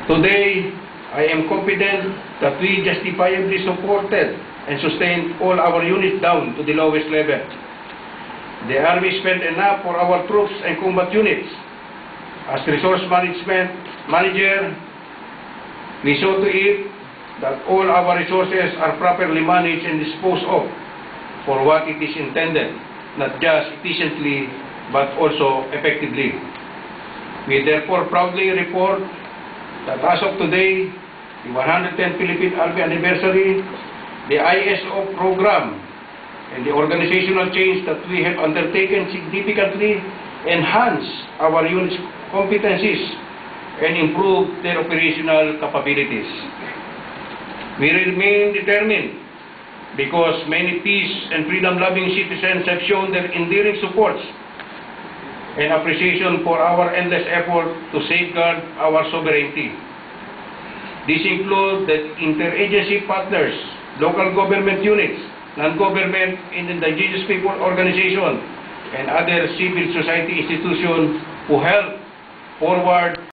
Today, I am confident that we justifiably supported and sustained all our units down to the lowest level. The Army spent enough for our troops and combat units. As resource management manager, we saw to it that all our resources are properly managed and disposed of for what it is intended, not just efficiently, but also effectively. We therefore proudly report that as of today, the 110th Philippine Army anniversary, the ISO program, and the organizational change that we have undertaken significantly enhance our unit's competencies and improve their operational capabilities. We remain determined because many peace and freedom-loving citizens have shown their endearing support and appreciation for our endless effort to safeguard our sovereignty. These include the interagency partners, local government units, non-government and indigenous people organizations, and other civil society institutions who help forward